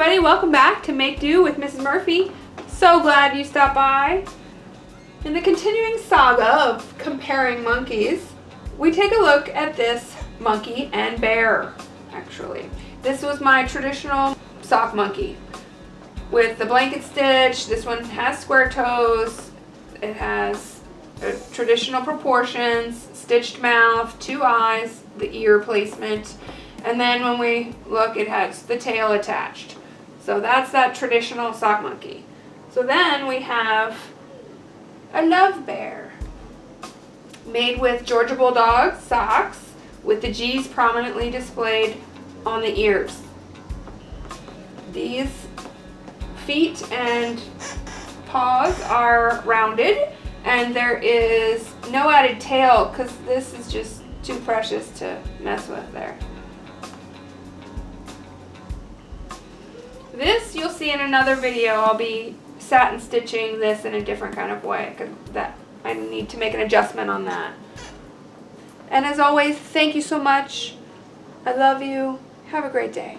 everybody, welcome back to Make Do with Mrs. Murphy. So glad you stopped by. In the continuing saga of comparing monkeys, we take a look at this monkey and bear, actually. This was my traditional sock monkey with the blanket stitch. This one has square toes. It has traditional proportions, stitched mouth, 2 eyes, the ear placement, and then when we look, it has the tail attached. So that's that traditional sock monkey. So then we have a love bear made with Georgia Bulldog socks with the G's prominently displayed on the ears. These feet and paws are rounded, and there is no added tail because this is just too precious to mess with there. This you'll see in another video. I'll be satin stitching this in a different kind of way because I need to make an adjustment on that. And as always, thank you so much. I love you. Have a great day.